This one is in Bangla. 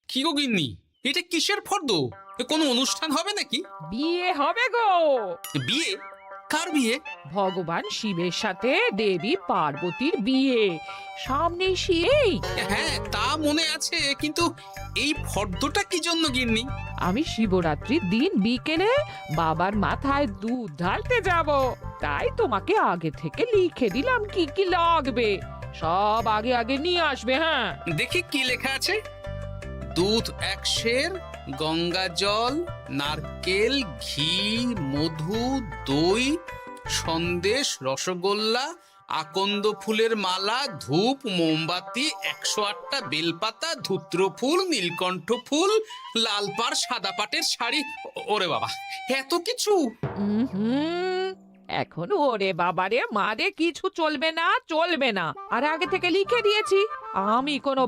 কি গো গিন্নি, এটা কিসের ফর্দ? কোনো অনুষ্ঠান হবে নাকি? বিয়ে হবে গো। বিয়ে? কার বিয়ে? ভগবান শিবের সাথে দেবী পার্বতীর বিয়ে সামনেই সেই। হ্যাঁ, তা মনে আছে, কিন্তু এই ফর্দটা কি জন্য গিন্নি? আমি শিবরাত্রির দিন বিকেলে বাবার মাথায় দুধ ঢালতে যাব, তাই তোমাকে আগে থেকে লিখে দিলাম কি কি লাগবে। সব আগে আগে নিয়ে আসবে। হ্যাঁ, দেখি কি লেখা আছে। দুধ 1 সের, গঙ্গা জল, নারকেল, ঘি, মধু, দই, সন্দেশ, রসগোল্লা, আকন্দ ফুলের মালা, ধূপ, মোমবাতি, 108টা বেলপাতা, ধূত্র ফুল, নীলকণ্ঠ ফুল, লাল পাড় সাদা পাটের শাড়ি। ওরে বাবা, এত কিছু! হুম, এখন ওরে বাবারে মারে কিছু চলবে না, চলবে না। আর আগে থেকে লিখে দিয়েছি, আমি কোনো